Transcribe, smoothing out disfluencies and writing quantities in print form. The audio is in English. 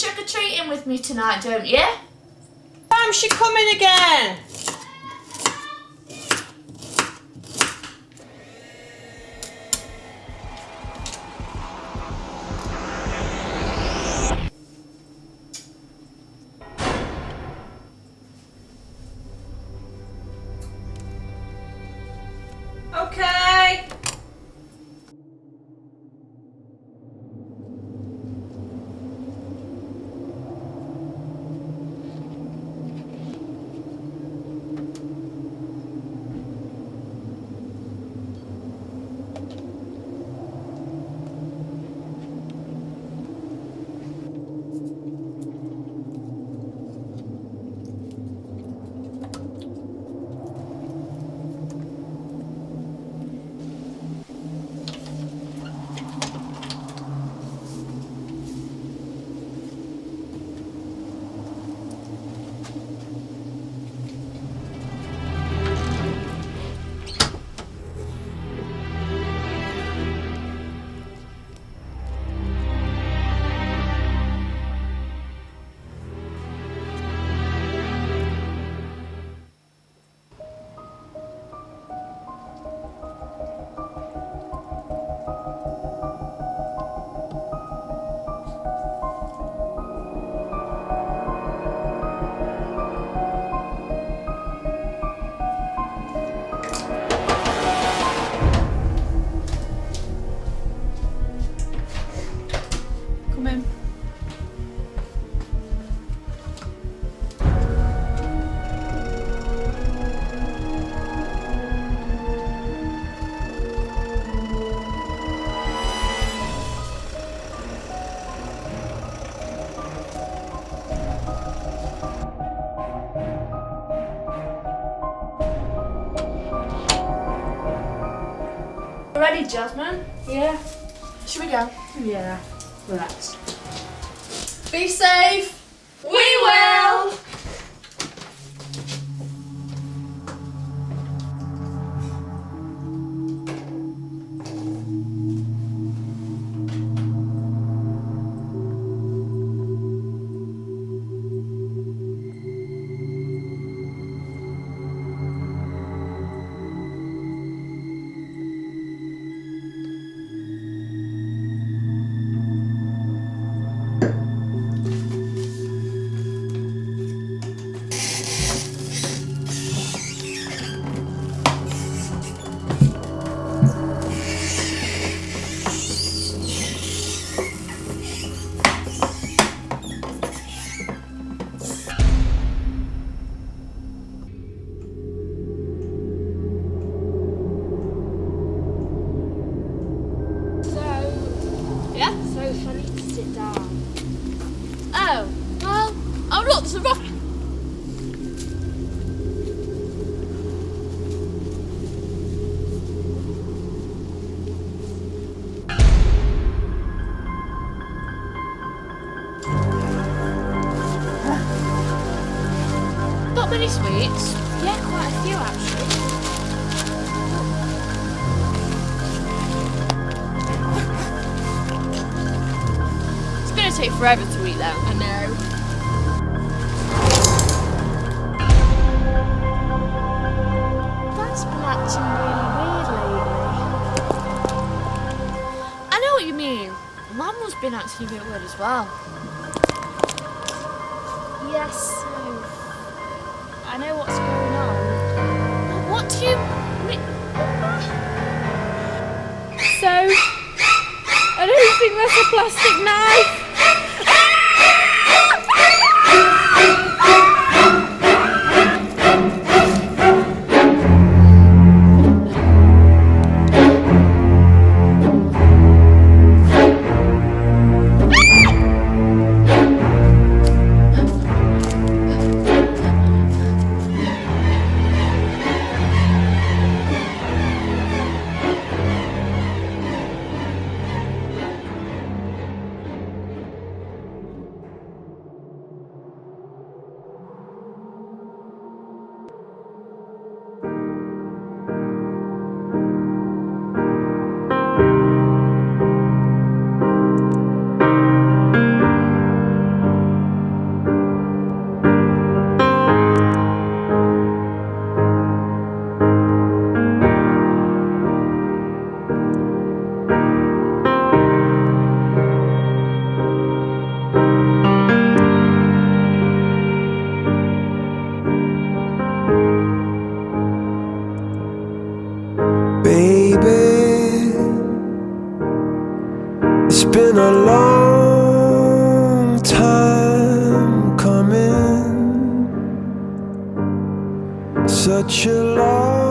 trick-or-treating with me tonight, don't you? Bam, she coming again. Okay. Come in. Ready, Jasmine? Yeah. Should we go? Yeah. Relax. Be safe. We will. So funny to sit down. Oh, well, oh look, there's a rock. Got many sweets? Yeah, quite a few actually. It's gonna take forever to eat them. I know. That's been acting really weird lately. I know what you mean. Mama's been acting a bit weird as well. Yes, so I know what's going on. What do you mean? So I don't think that's a plastic knife. Such a long